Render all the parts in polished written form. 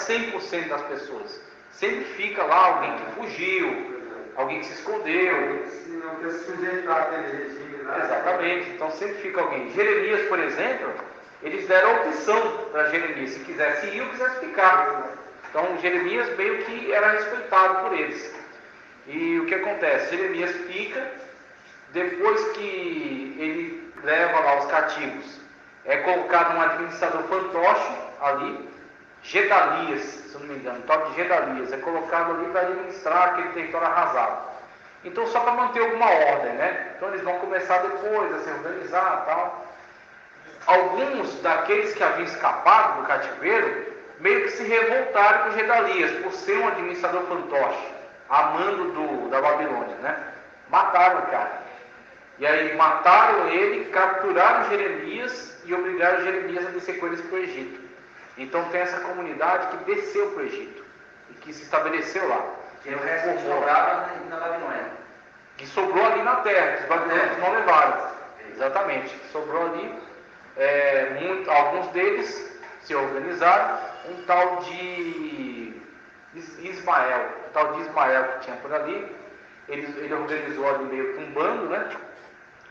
100% das pessoas. Sempre fica lá alguém que fugiu, alguém que se escondeu. Não quer se sujeitar àquele regime, né? Exatamente, então sempre fica alguém. Jeremias, por exemplo, eles deram a opção para Jeremias, se quisesse ir ou quisesse ficar. Então Jeremias meio que era respeitado por eles. E o que acontece? Jeremias fica, depois que ele leva lá os cativos, é colocado um administrador fantoche ali, Gedalias, se eu não me engano, tal de Gedalias, é colocado ali para administrar aquele território arrasado. Então só para manter alguma ordem, né? Então eles vão começar depois a se organizar e tal. Alguns daqueles que haviam escapado do cativeiro, meio que se revoltaram com Gedalias, por ser um administrador fantoche, a mando da Babilônia, né? Mataram o cara. E aí mataram ele, capturaram Jeremias e obrigaram Jeremias a descer com eles para o Egito. Então tem essa comunidade que desceu para o Egito e que se estabeleceu lá. Que o resto que sobrava na Babilônia. Que sobrou ali na terra, que os babilônios não levaram. Exatamente. Sobrou ali, alguns deles se organizaram, um tal de Ismael que tinha por ali, ele organizou ali meio que um bando, né?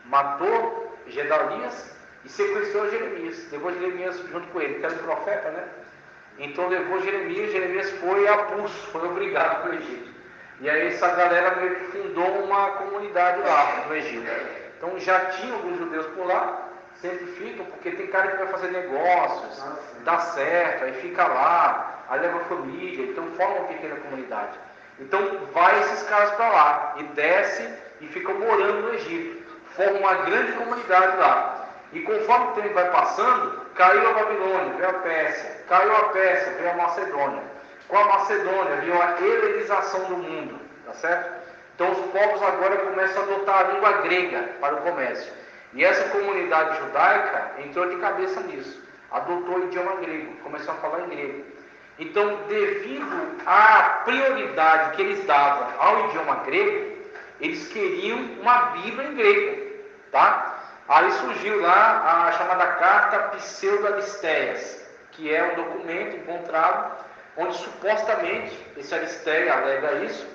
Matou Gedalias e sequestrou Jeremias, levou Jeremias junto com ele, que era um profeta, né? Então levou Jeremias foi a pulso, foi obrigado para o Egito. E aí essa galera meio que fundou uma comunidade lá no Egito. Então já tinha alguns judeus por lá, sempre ficam, porque tem cara que vai fazer negócios, dá certo, aí fica lá, aí leva família, então forma uma pequena comunidade. Então vai esses caras para lá, e desce e ficam morando no Egito, forma uma grande comunidade lá. E conforme o tempo vai passando, caiu a Babilônia, veio a Pérsia, caiu a Pérsia, veio a Macedônia. Com a Macedônia veio a helenização do mundo, tá certo? Então os povos agora começam a adotar a língua grega para o comércio. E essa comunidade judaica entrou de cabeça nisso, adotou o idioma grego, começou a falar em grego. Então, devido à prioridade que eles davam ao idioma grego, eles queriam uma Bíblia em grego, tá? Aí surgiu lá a chamada Carta Pseudo-Aristeias, que é um documento encontrado onde supostamente, esse Aristeia alega isso,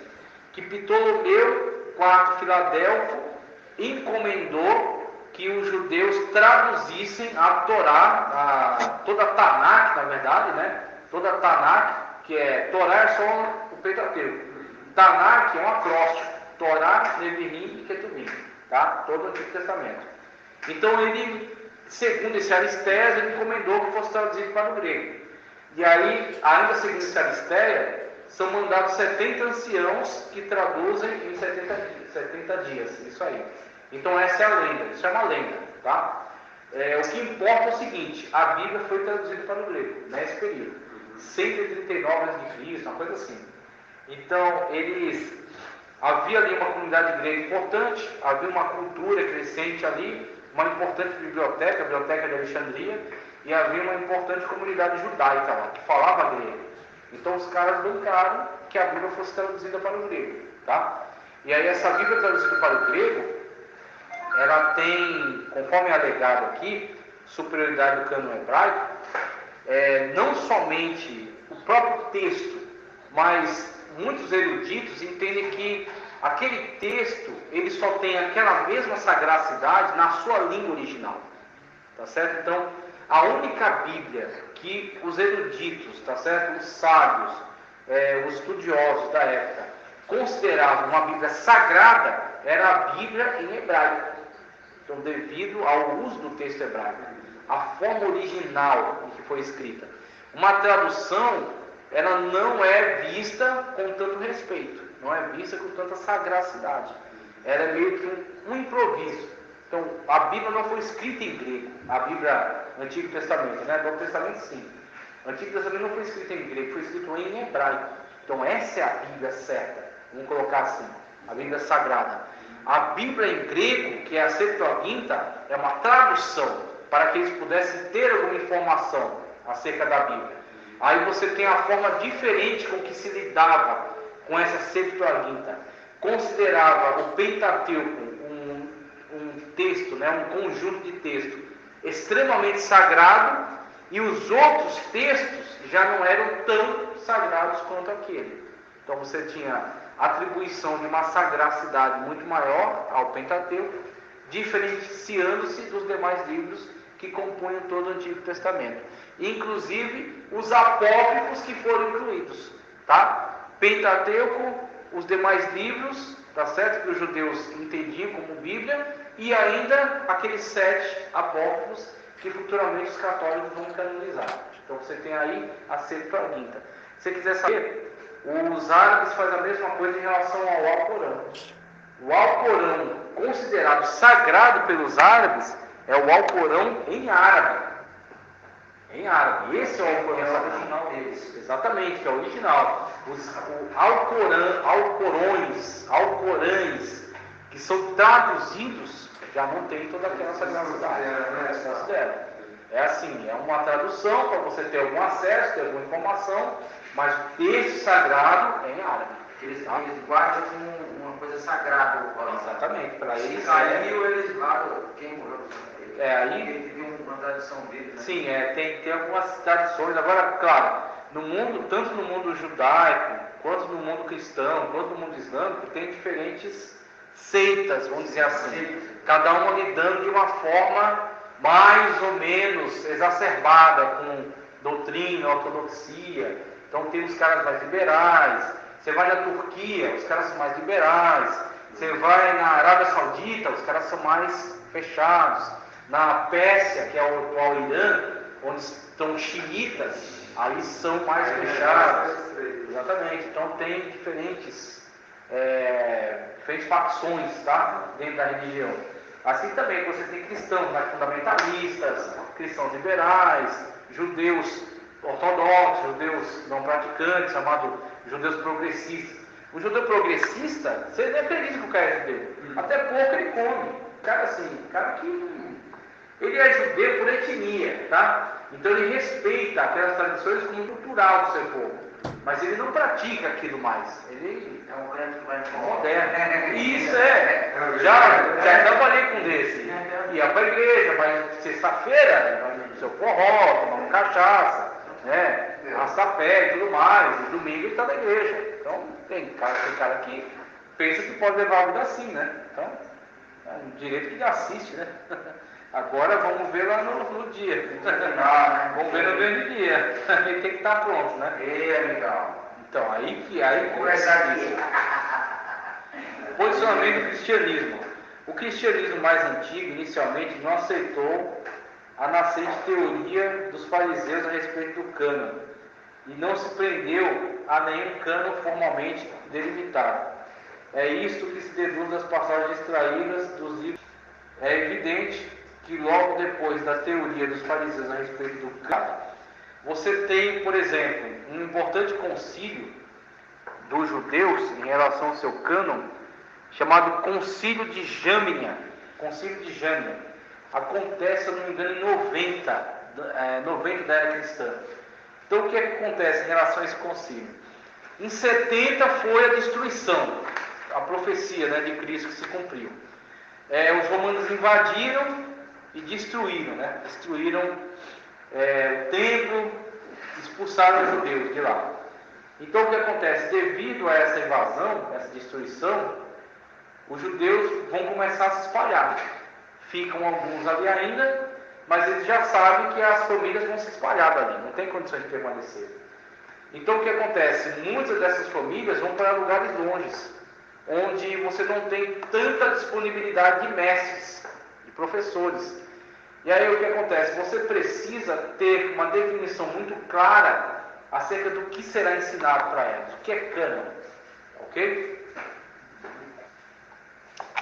que Ptolomeu IV Filadelfo encomendou que os judeus traduzissem a Torá, toda a Tanakh, na verdade, né? Toda a Tanakh, que é Torá é só o Pentateuco. Tanakh é um acróstico, Torá, Neviim e Ketuvim, tá? Todo o Antigo Testamento. Então ele, segundo esse Aristeias, ele encomendou que fosse traduzido para o grego. E aí, ainda segundo esse Aristeia, são mandados 70 anciãos que traduzem em 70 dias, isso aí. Então essa é a lenda, isso é uma lenda, tá? O que importa é o seguinte, a Bíblia foi traduzida para o grego, nesse período. 139 a.C., uma coisa assim. Então, havia ali uma comunidade grega importante, havia uma cultura crescente ali, uma importante biblioteca, a Biblioteca de Alexandria, e havia uma importante comunidade judaica lá, que falava grego. Então os caras bancaram que a Bíblia fosse traduzida para o grego, tá? E aí essa Bíblia traduzida para o grego, ela tem, conforme é alegado aqui, superioridade do cânon hebraico, não somente o próprio texto, mas muitos eruditos entendem que aquele texto, ele só tem aquela mesma sagracidade na sua língua original, tá certo? Então, a única Bíblia que os eruditos, tá certo? Os sábios, os estudiosos da época, consideravam uma Bíblia sagrada, era a Bíblia em hebraico. Então, devido ao uso do texto hebraico, a forma original em que foi escrita. Uma tradução, ela não é vista com tanto respeito, não é vista com tanta sagracidade. Ela é meio que um improviso. Então, a Bíblia não foi escrita em grego, a Bíblia, Antigo Testamento, né? Novo Testamento sim. O Antigo Testamento não foi escrito em grego, foi escrito em hebraico. Então, essa é a Bíblia certa, vamos colocar assim, a Bíblia sagrada. A Bíblia em grego, que é a Septuaginta, é uma tradução para que eles pudessem ter alguma informação acerca da Bíblia. Aí você tem a forma diferente com que se lidava com essa Septuaginta. Considerava o Pentateuco um texto, né, um conjunto de texto extremamente sagrado, E os outros textos já não eram tão sagrados quanto aquele. Então você tinha atribuição de uma sagracidade muito maior ao Pentateuco, diferenciando-se dos demais livros que compunham todo o Antigo Testamento. Inclusive os apócrifos que foram incluídos, tá? Pentateuco, os demais livros, tá certo? Que os judeus entendiam como Bíblia, e ainda aqueles 7 apócrifos que futuramente os católicos vão canonizar. Então você tem aí a Septuaginta. Se você quiser saber, os árabes fazem a mesma coisa em relação ao Alcorão. O Alcorão, considerado sagrado pelos árabes, é o Alcorão em árabe. Em árabe. Esse é o Alcorão original deles. Exatamente, que é o original. Os Alcorães, que são traduzidos, já não tem toda aquela sagracidade. É assim, é uma tradução para você ter algum acesso, ter alguma informação, mas o texto sagrado é em árabe. Eles guardam como uma coisa sagrada. Exatamente, para eles. Se caiu, eles guardam quem morreu. Aí tem uma tradição deles, né? Sim, tem algumas tradições. Agora, claro, no mundo, tanto no mundo judaico, quanto no mundo cristão, quanto no mundo islâmico, tem diferentes seitas, vamos dizer assim. Cada uma lidando de uma forma mais ou menos exacerbada com doutrina, ortodoxia. Então tem os caras mais liberais. Você vai na Turquia, os caras são mais liberais. Você vai na Arábia Saudita, os caras são mais fechados. Na Pérsia, que é o atual Irã, onde estão xiitas, aí são mais fechados. Exatamente. Então tem diferentes facções, tá? Dentro da religião. Assim também você tem cristãos mais fundamentalistas, cristãos liberais, judeus ortodoxos, judeus não praticantes, chamados judeus progressistas. O judeu progressista, você não é feliz com o cara é judeu. Até pouco ele come. Cara que ele é judeu por etnia, tá? Então ele respeita aquelas tradições como cultural do seu povo. Mas ele não pratica aquilo mais. Ele é um crente que vai moderno. Isso já trabalhei com desse. Ia para a igreja, mas sexta-feira, vai no seu forró, tomando cachaça, né? Assapé e tudo mais. E domingo ele está na igreja. Então tem cara que pensa que pode levar a vida assim, né? Então, é um direito que ele assiste, né? Agora vamos ver lá no dia. Vamos ver no grande dia. Ele tem que estar pronto, né? Legal. Então, aí conversar aqui. Posicionamento do cristianismo. O cristianismo mais antigo, inicialmente, não aceitou a nascente teoria dos fariseus a respeito do cânon e não se prendeu a nenhum cânon formalmente delimitado. É isto que se deduz das passagens extraídas dos livros. É evidente que logo depois da teoria dos fariseus a respeito do cânon, você tem, por exemplo, um importante concílio dos judeus em relação ao seu cânon, chamado Concílio de Jâmnia. Concílio de Jâmnia acontece, se eu não me engano, em 90 da era cristã. Então o que acontece em relação a esse concílio? Em 70 foi a destruição, a profecia, né, de Cristo que se cumpriu. Os romanos invadiram e destruíram, né? Destruíram o templo, expulsaram os judeus de lá. Então o que acontece? Devido a essa invasão, essa destruição, os judeus vão começar a se espalhar. Ficam alguns ali ainda, mas eles já sabem que as famílias vão se espalhar dali, não tem condições de permanecer. Então o que acontece? Muitas dessas famílias vão para lugares longes, onde você não tem tanta disponibilidade de mestres, de professores. E aí o que acontece? Você precisa ter uma definição muito clara acerca do que será ensinado para elas, o que é cânon, ok?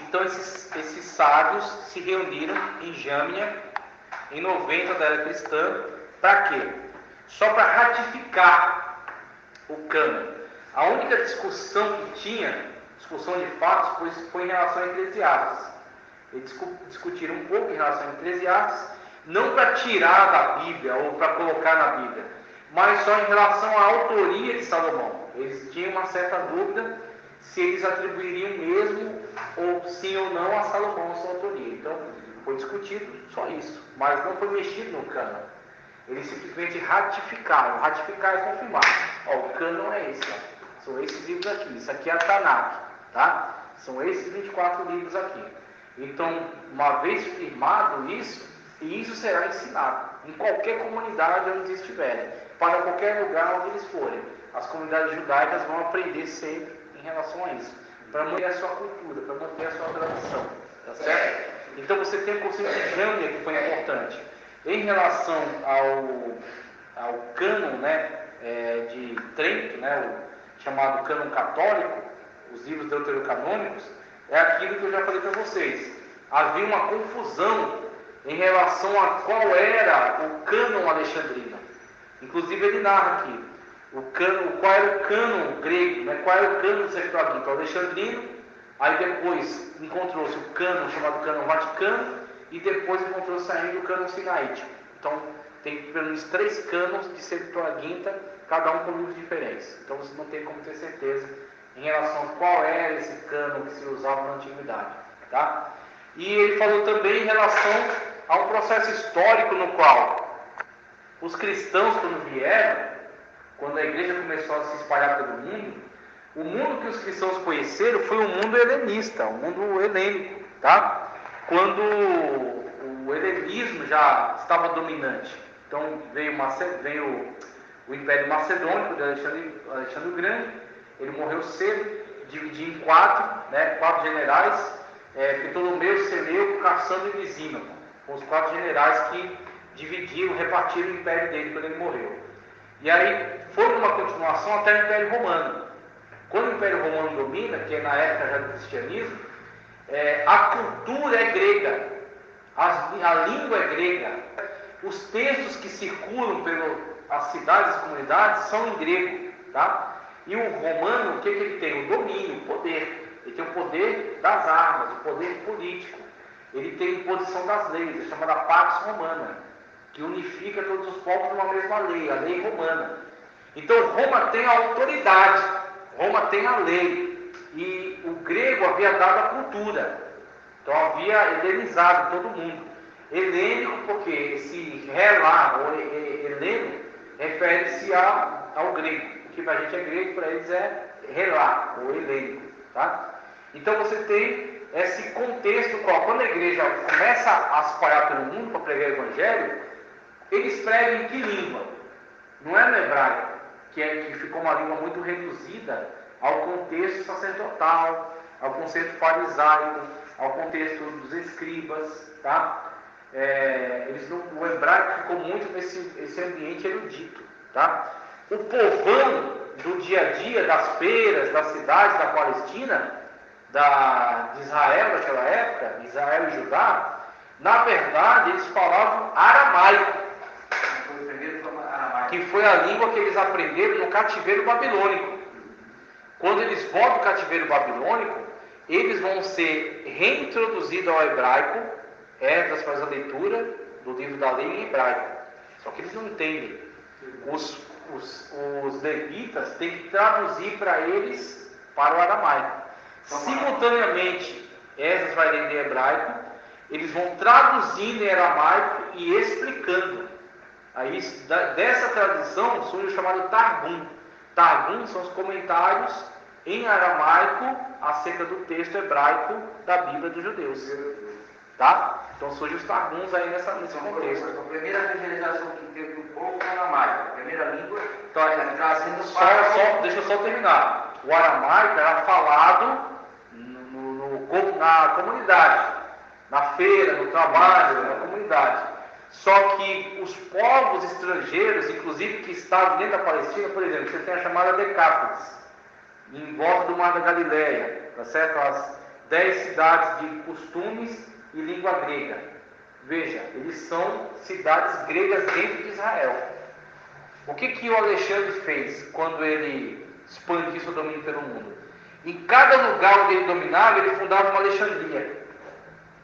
Então esses sábios se reuniram em Jâmnia em 90 da era cristã, para quê? Só para ratificar o cânon. A única discussão que tinha, discussão de fatos, foi em relação a Eclesiastes. Eles discutiram um pouco em relação a Eclesiastes, não para tirar da Bíblia ou para colocar na Bíblia, mas só em relação à autoria de Salomão. Eles tinham uma certa dúvida se eles atribuiriam mesmo, ou sim ou não, a Salomão a sua autoria. Então, foi discutido só isso, mas não foi mexido no cânon. Eles simplesmente ratificaram. Ratificar é confirmar. Ó, o cânon é esse, ó. São esses livros aqui. Isso aqui é a Tanakh, tá? São esses 24 livros aqui. Então, uma vez firmado isso, e isso será ensinado em qualquer comunidade onde eles estiverem, para qualquer lugar onde eles forem. As comunidades judaicas vão aprender sempre em relação a isso, para manter a sua cultura, para manter a sua tradição, tá certo? Então você tem o conceito de Jâmia, que foi importante. Em relação ao cânon, né, de Trento, né, o chamado cânon católico, os livros deuterocanônicos, é aquilo que eu já falei para vocês. Havia uma confusão em relação a qual era o cânon alexandrino. Inclusive ele narra aqui qual era o cânon grego, né? Qual era o cânon do Septuaginta, o alexandrino. Aí depois encontrou-se o cânon chamado cânon vaticano, e depois encontrou-se ainda o cânon sinaítico. Então tem pelo menos 3 cânones de Septuaginta, cada um com livros diferentes. Então você não tem como ter certeza em relação a qual era esse cânon que se usava na antiguidade, tá? E ele falou também em relação a um processo histórico no qual os cristãos, quando vieram, quando a igreja começou a se espalhar pelo mundo, o mundo que os cristãos conheceram foi o mundo helenista, o mundo helênico, tá? Quando o helenismo já estava dominante. Então veio o Império Macedônico de Alexandre o Grande. Ele morreu cedo, dividiu em 4, né, 4 generais, Ptolomeu, Seleuco, Cassandro e Lisímaco, com os 4 generais que repartiram o império dele quando ele morreu. E aí foi uma continuação até o Império Romano. Quando o Império Romano domina, que é na época já do cristianismo, a cultura é grega, a língua é grega, os textos que circulam pelas cidades e comunidades são em grego, tá? E o romano, o que ele tem? O domínio, o poder. Ele tem o poder das armas, o poder político. Ele tem a imposição das leis, é chamada Pax Romana, que unifica todos os povos numa mesma lei, a lei romana. Então Roma tem a autoridade, Roma tem a lei. E o grego havia dado a cultura. Então havia helenizado todo mundo. Helênico, porque esse relá, ou heleno, refere-se ao grego. O que para a gente é grego, para eles é relá, ou helênico, tá? Então você tem esse contexto qual, quando a igreja começa a se espalhar pelo mundo para pregar o evangelho, eles pregam em que língua? Não é no hebraico, que ficou uma língua muito reduzida ao contexto sacerdotal, ao contexto farisaico, ao contexto dos escribas, tá? O hebraico ficou muito nesse ambiente erudito, tá? O povão do dia a dia, das feiras, das cidades da Palestina, de Israel daquela época, Israel e Judá, na verdade eles falavam aramaico, que foi a língua que eles aprenderam no cativeiro babilônico. Quando eles voltam do cativeiro babilônico, eles vão ser reintroduzidos ao hebraico. Esdras faz a leitura do livro da lei em hebraico, só que eles não entendem. Os levitas têm que traduzir para eles para o aramaico. Simultaneamente, Esdras vai ler em hebraico, eles vão traduzindo em aramaico e explicando. Aí, dessa tradução surge o chamado Targum. Targum são os comentários em aramaico acerca do texto hebraico da Bíblia dos judeus. Tá? Então surgem os Targuns aí nesse contexto. A primeira evangelização que teve o povo foi aramaico, a primeira língua. Então, deixa eu só terminar. O aramaico era falado na comunidade, na feira, no trabalho, na comunidade. Só que os povos estrangeiros, inclusive que estavam dentro da Palestina, por exemplo, você tem a chamada Decápolis, em volta do Mar da Galileia, tá certo? As 10 cidades de costumes e língua grega. Veja, eles são cidades gregas dentro de Israel. O que o Alexandre fez quando ele expandiu seu domínio pelo mundo? Em cada lugar onde ele dominava, ele fundava uma Alexandria.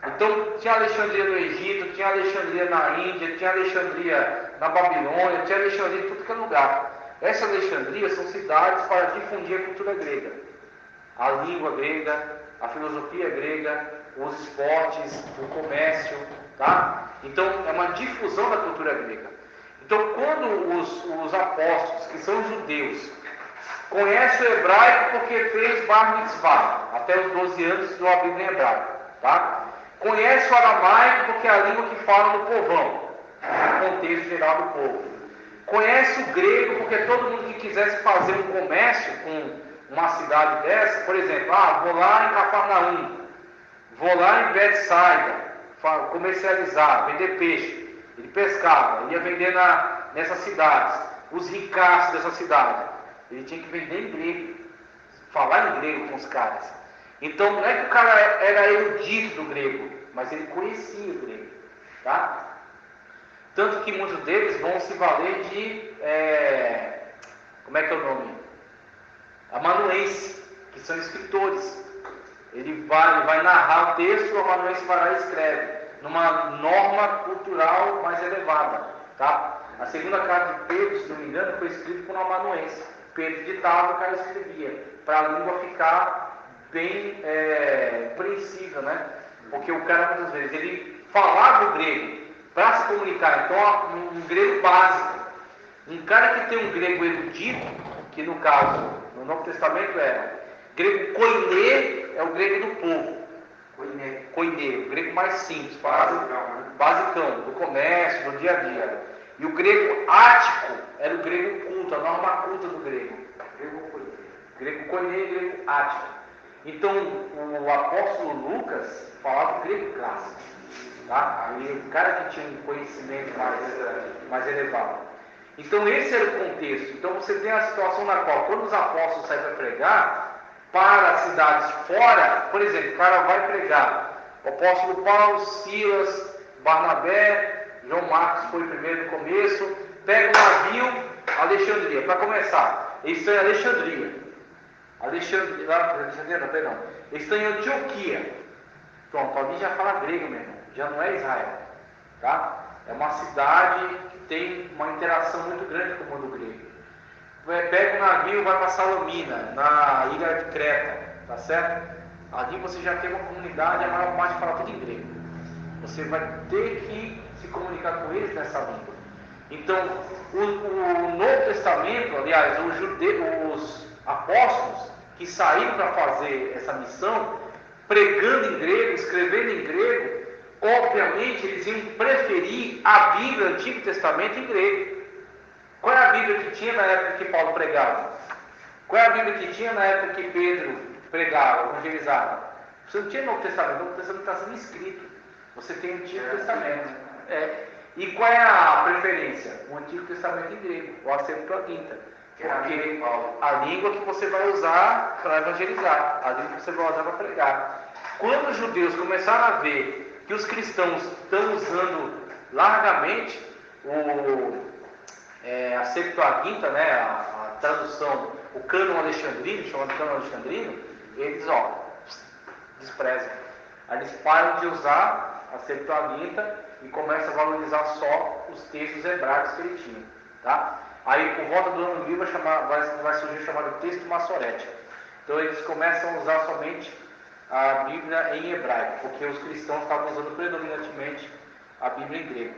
Então, tinha Alexandria no Egito, tinha Alexandria na Índia, tinha Alexandria na Babilônia, tinha Alexandria em tudo que é lugar. Essa Alexandria são cidades para difundir a cultura grega, a língua grega, a filosofia grega, os esportes, o comércio, tá? Então, é uma difusão da cultura grega. Então, quando os apóstolos, que são judeus, conhecem o hebraico porque fez Bar Mitzvah, até os 12 anos estudou a Bíblia em hebraico, tá? Conhece o aramaico porque é a língua que fala no povão, no contexto geral do povo. Conhece o grego porque todo mundo que quisesse fazer um comércio com uma cidade dessa, por exemplo, vou lá em Cafarnaum, vou lá em Betsaida, comercializar, vender peixe. Ele pescava, ia vender nessas cidades, os ricaços dessa cidade. Ele tinha que vender em grego, falar em grego com os caras. Então não é que o cara era erudito do grego, mas ele conhecia o grego, tá? Tanto que muitos deles vão se valer de, como é que é o nome? Amanuense, que são escritores. Ele vai narrar o texto, o amanuense vai lá e escreve, numa norma cultural mais elevada, tá? A segunda carta de Pedro, se não me engano, foi escrita por um amanuense. Pedro ditava, o cara escrevia, para a língua ficar bem compreensível, né? Porque o cara, muitas vezes, ele falava o grego para se comunicar, então um grego básico. Um cara que tem um grego erudito, que no caso, no Novo Testamento grego koiné, é o grego do povo. Koiné, o grego mais simples, basicão, do comércio, do dia a dia. E o grego ático era o grego culto, a norma culta do grego. Grego koiné e grego ático. Então, o apóstolo Lucas falava o grego clássico. Tá? E o cara que tinha um conhecimento mais elevado. Então, esse era o contexto. Então, você tem a situação na qual, quando os apóstolos saem para pregar, para as cidades fora, por exemplo, o cara vai pregar. O apóstolo Paulo, Silas, Barnabé, João Marcos foi primeiro no começo, pega um navio, Alexandria. Para começar, eles estão em Alexandria. Eles estão em Antioquia. Pronto, alguém já fala grego mesmo, já não é Israel. Tá? É uma cidade que tem uma interação muito grande com o mundo grego. Pega um navio, vai para Salomina, na ilha de Creta, tá certo? Ali você já tem uma comunidade, a maior parte fala tudo em grego. Você vai ter que se comunicar com eles nessa língua. Então, o Novo Testamento, aliás, os apóstolos que saíram para fazer essa missão, pregando em grego, escrevendo em grego, obviamente eles iam preferir a Bíblia, o Antigo Testamento, em grego. Qual é a Bíblia que tinha na época que Paulo pregava? Qual é a Bíblia que tinha na época que Pedro pregava, evangelizava? Você não tinha Novo Testamento, o Novo Testamento está sendo escrito. Você tem o Antigo Testamento. E qual é a preferência? O Antigo Testamento em grego, ou a Septuaginta. Porque a língua que você vai usar para evangelizar, a língua que você vai usar para pregar. Quando os judeus começaram a ver que os cristãos estão usando largamente a Septuaginta, né, a tradução, o cânon alexandrino, chamado cânon alexandrino, eles desprezam. Aí eles param de usar a Septuaginta e começam a valorizar só os textos hebraicos que ele tinha. Tá? Aí, por volta do ano 1000, vai surgir o chamado texto massorético. Então, eles começam a usar somente a Bíblia em hebraico, porque os cristãos estavam usando predominantemente a Bíblia em grego.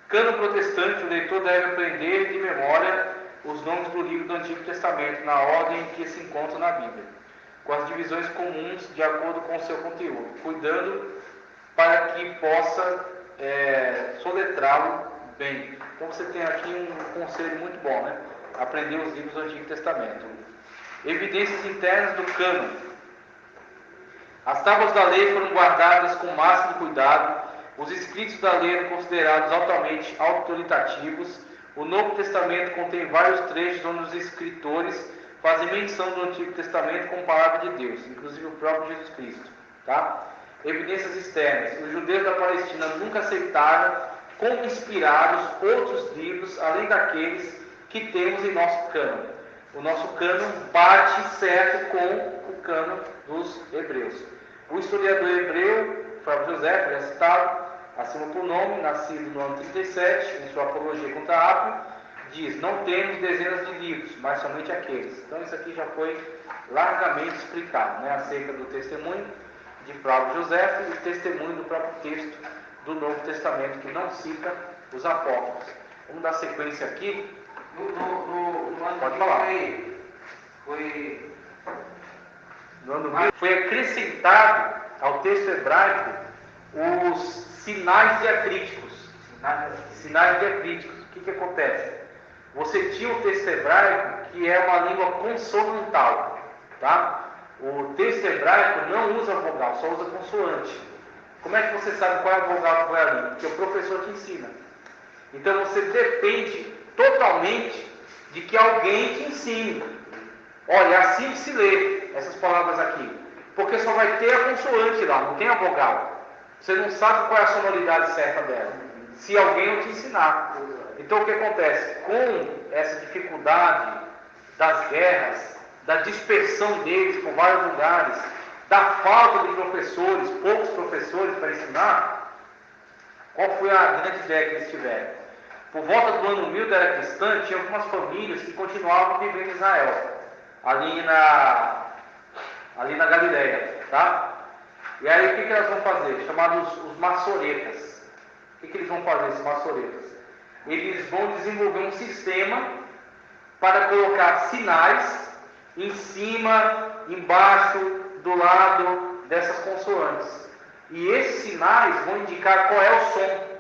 Cânon protestante, o leitor deve aprender de memória os nomes do livro do Antigo Testamento, na ordem em que se encontram na Bíblia, com as divisões comuns de acordo com o seu conteúdo, cuidando para que possa soletrá-lo bem. Então você tem aqui um conselho muito bom, né? Aprender os livros do Antigo Testamento. Evidências internas do cânon. As tábuas da lei foram guardadas com o máximo cuidado. Os escritos da lei eram considerados altamente autoritativos. O Novo Testamento contém vários trechos onde os escritores fazem menção do Antigo Testamento com a palavra de Deus, inclusive o próprio Jesus Cristo. Tá? Evidências externas. Os judeus da Palestina nunca aceitaram como inspirados outros livros, além daqueles que temos em nosso cânon. O nosso cânon bate certo com o cânon dos hebreus. O historiador hebreu, Flávio José, já citado, acima por nome, nascido no ano 37, em sua apologia contra Apio, diz: não temos dezenas de livros, mas somente aqueles. Então isso aqui já foi largamente explicado, né, acerca do testemunho de Flávio José e o testemunho do próprio texto do Novo Testamento, que não cita os apócrifos. Vamos dar sequência aqui. No ano Pode falar. No ano 1000 foi acrescentado ao texto hebraico os sinais diacríticos. Sinais diacríticos. O que acontece? Você tinha o texto hebraico, que é uma língua consonantal, tá? O texto hebraico não usa vogal, só usa consoante. Como é que você sabe qual é a vogal que vai ali? Porque o professor te ensina. Então você depende totalmente de que alguém te ensine. Olha, é assim que se lê essas palavras aqui. Porque só vai ter a consoante lá, não tem a vogal. Você não sabe qual é a sonoridade certa dela, se alguém não te ensinar. Então o que acontece? Com essa dificuldade das guerras, da dispersão deles por vários lugares, da falta de professores, poucos professores para ensinar, qual foi a grande ideia que eles tiveram? Por volta do ano 1000 da era cristã, tinha algumas famílias que continuavam vivendo em Israel, ali na Galileia, tá? E aí o que elas vão fazer? Chamados os maçoretas. O que eles vão fazer, esses maçoretas? Eles vão desenvolver um sistema para colocar sinais em cima, embaixo, do lado dessas consoantes. E esses sinais vão indicar qual é o som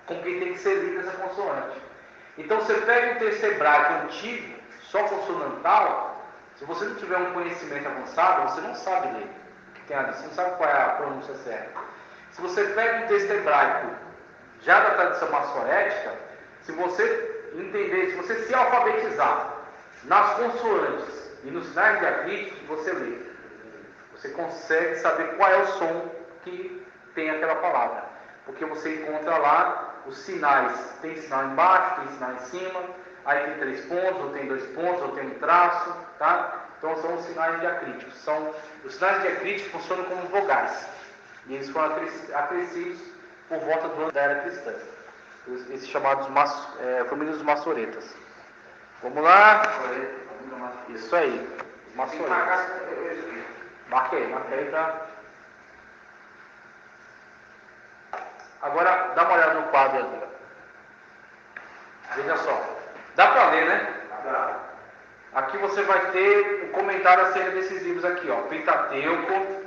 com que tem que ser lida essa consoante. Então você pega um texto hebraico antigo, só consonantal, se você não tiver um conhecimento avançado, você não sabe ler o que tem ali, você não sabe qual é a pronúncia certa. Se você pega um texto hebraico já da tradição maçorética, se você entender, se você se alfabetizar nas consoantes e nos sinais diacríticos, você lê. Você consegue saber qual é o som que tem aquela palavra. Porque você encontra lá os sinais. Tem sinal embaixo, tem sinal em cima, aí tem 3 pontos, ou tem 2 pontos, ou tem um traço, tá? Então são os sinais diacríticos. Os sinais diacríticos funcionam como vogais. E eles foram acrescidos por volta do ano da era cristã. Esses chamados famílias dos maçoretas. Vamos lá. Isso aí. Maçoretas. Marquei para... Agora, dá uma olhada no quadro ali. Veja só. Dá para ler, né? Dá. Aqui você vai ter um comentário acerca desses livros aqui, ó. Pentateuco,